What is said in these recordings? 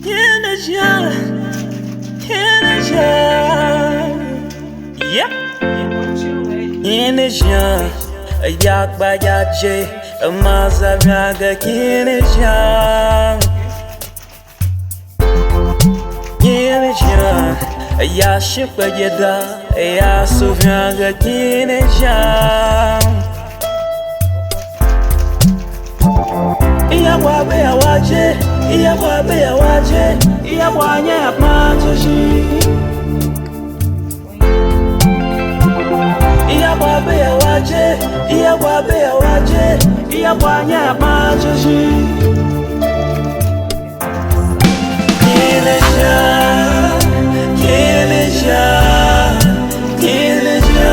Keneja, Keneja, yeah. Keneja, yak bayaje, mazaraga Keneja. Keneja, ya shipayeda, ya suvraga Keneja. Iya wabe ya waje, iya wabe ya waje, iya wanya ya majoji. Iya wabe ya waje, iya wabe ya waje, iya wanya ya majoji. Keneja, Keneja, Keneja.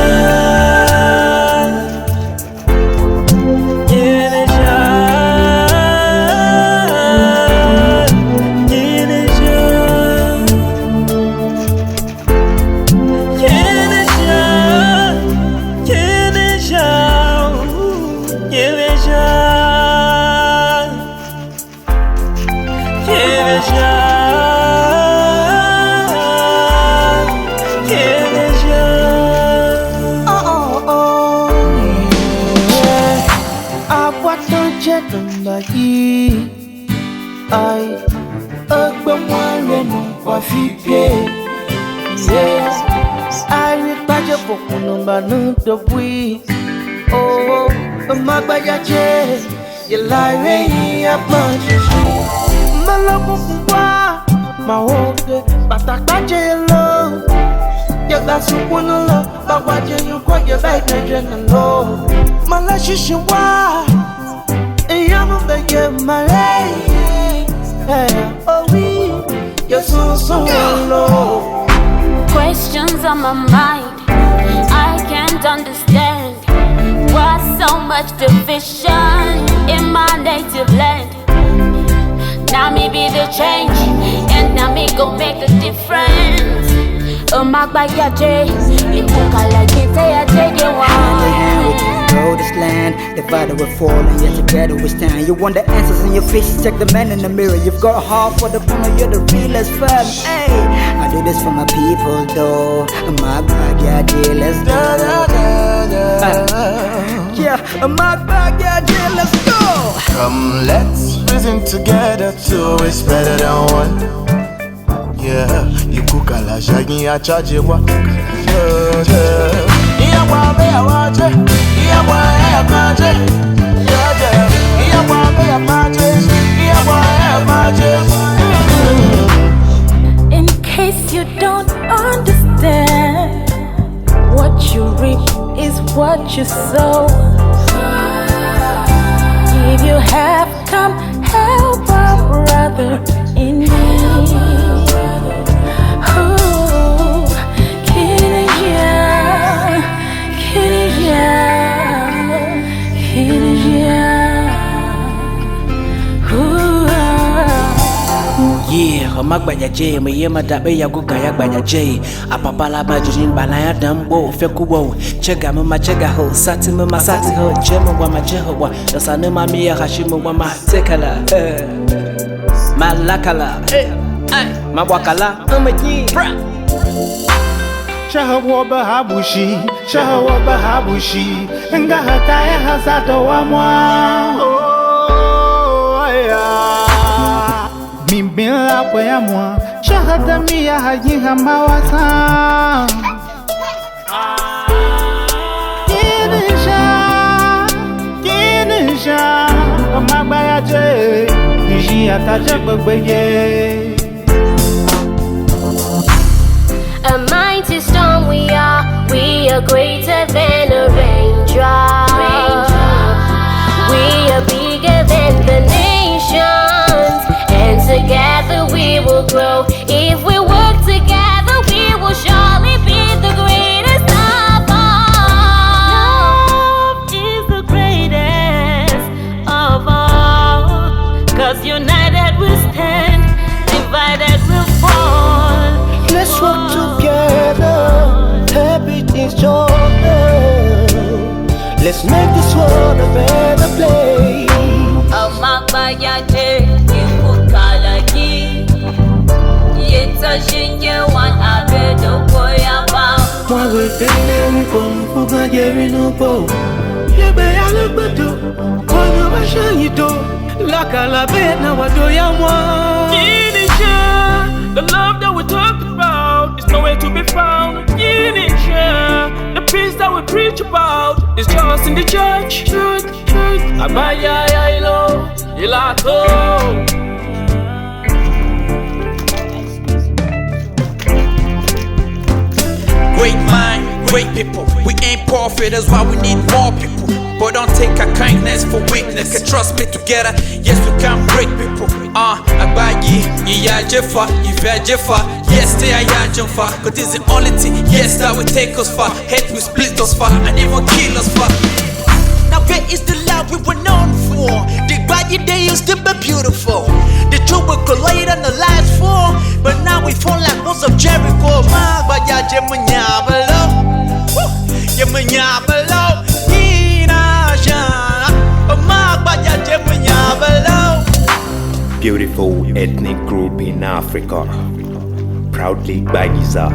I require for number no the we. Oh, my bayaje, you lie up my Malakwa, my hope, but I can't alone. You got some one love, but what you call your back and low. Malashishiwa, I'm a beggar, my oh, we, you're so low. Questions on my mind, I can't understand. Why so much division in my native land? Now me be the change, and now me go make a difference. Magbayaje, Know this land, divided we fall and yet together we stand. You want the answers in your face, check the man in the mirror. You've got a heart for the woman, you're the realest fan. Hey, I do this for my people though. Magbayaje, let's go. Yeah, Magbayaje, let's go. Come, let's reason together, two is better than one. Yeah, you cook a la shaggy, I charge you what. Yeah, wabe ya waje, yeah, wae ya maje. Yeah, wabe ya maje, yeah, wae ya maje. In case you don't understand, what you reap is what you sow. If you have come, help a brother in need. Yeah, Magbayaje, me yema dabe ya gugaya bayaje. Apapala bajujin balaya dambo, fekuwo. Chega mama chega ho, sati mama sati ho, jema wa majehowa. Yasane mami ya hashimu wa matekala. Malakala, mawakala, Shahawa Bahabushi, Shahawa Bahabushi, and Gahataya Hasato Wamwa. Oh, yeah. Mimbila Poyamwa, Shahadamia Hajiha Mawasa. Kinisha, Magbayaje, Nijia Tajabagbaye. A mighty storm we are greater than a raindrop. We are bigger than the nations, and together we will grow. If we work together, we will surely be the greatest of all. Love is the greatest of all, 'cause united we'll stand, divided we'll fall. Let's work together, everything's joy. Let's make this world a better place. Magbayaje, you cook Cushion you want a bit of boy about. Moi je t'aime comme faut que Jerry nous beau. Je vais à le bateau, quand on va changer tout. La calabette na wado ya moi. The love that we talk about is nowhere to be found. The peace that we preach about is just in the church. Abaya ilo, ilato. Great mind, great people. We ain't perfect, that's why we need more people. But don't take our kindness for weakness. Can trust me together, yes we can break people. Abayi, iya jefa, ife jefa. Yes, they are ya jumfa. Cause it's the only thing, yes, that will take us far. Hate will split us far, and even kill us far. Now where is the love we were known for? The body they used to be beautiful. The truth will collide and the lies fall. But now we fall like walls of Jericho. Magbaya jemunyabalo, jemunyabalo. Beautiful ethnic group in Africa, proudly Bagisa,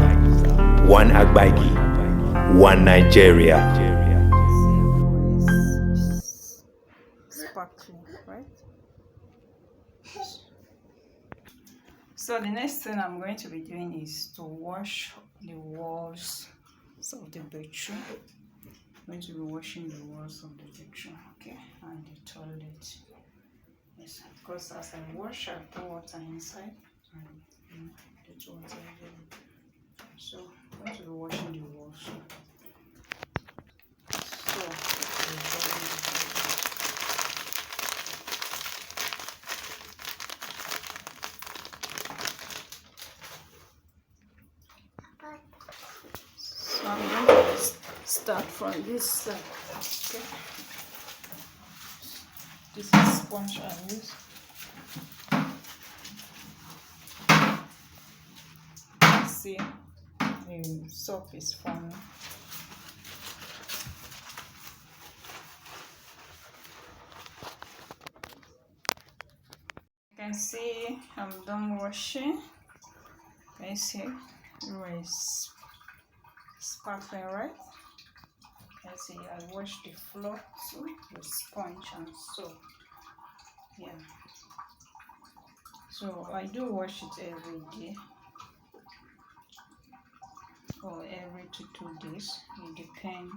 one Agbagi, one Nigeria. Sparkling, right? So the next thing I'm going to be doing is to wash the walls of the bedroom. I'm going to be washing the walls of the bedroom, okay, and the toilet. Yes, because as I wash, I pour water inside and the water again. So I'm going to be washing the walls. So I'm going to start from this side. Okay. This is sponge I use. See, the soap is forming. You can see I'm done washing. Can you see? It is sparkling, right? You can see I washed the floor too with sponge and soap. Yeah. So I do wash it every day or every 2 days. It depends.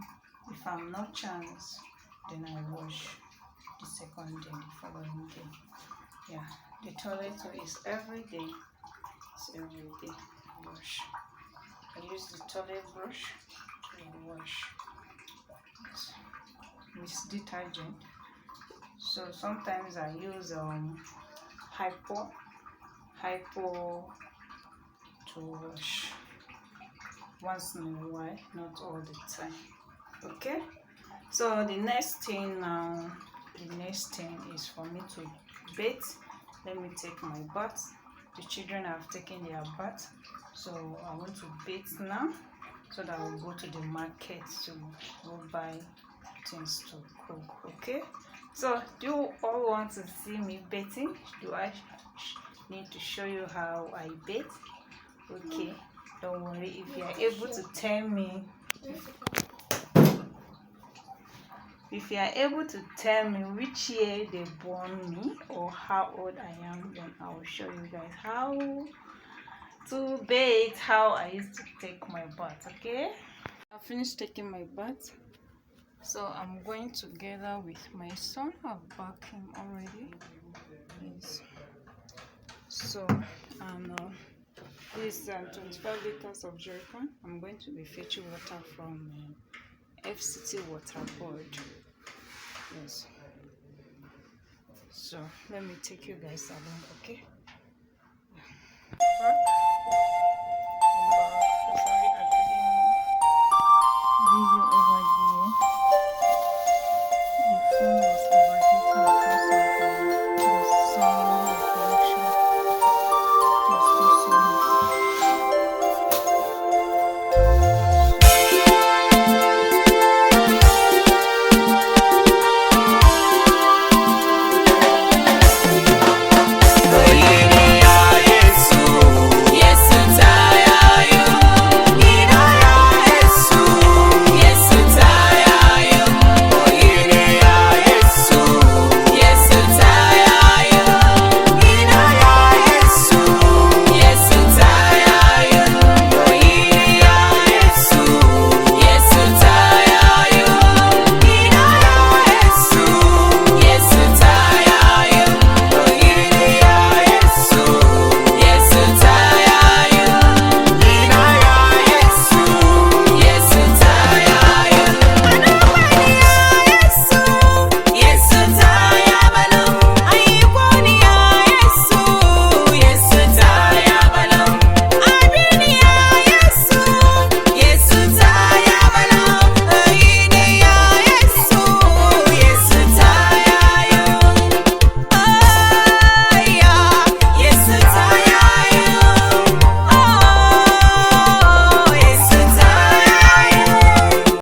If I'm not chance, then I wash the second day, the following day. Yeah, the toilet is every day. It's every day wash. I use the toilet brush to wash with detergent. So sometimes I use hypo to wash once in a while, not all the time. Okay, so the next thing is for me to bathe. Let me take my bath. The children have taken their bath, so I want to bathe now so that I'll go to the market to go buy things to cook. Okay, so do you all want to see me bathing? Do I need to show you how I bathe? Okay, don't worry. If you are able to tell me which year they born me or how old I am, then I will show you guys how to bathe, how I used to take my bath. Okay, I finished taking my bath, so I'm going together with my son. I've backed him already. Yes. So this 25 liters of jerrycan. I'm going to be fetching water from FCT water board. Yes. So let me take you guys along, okay?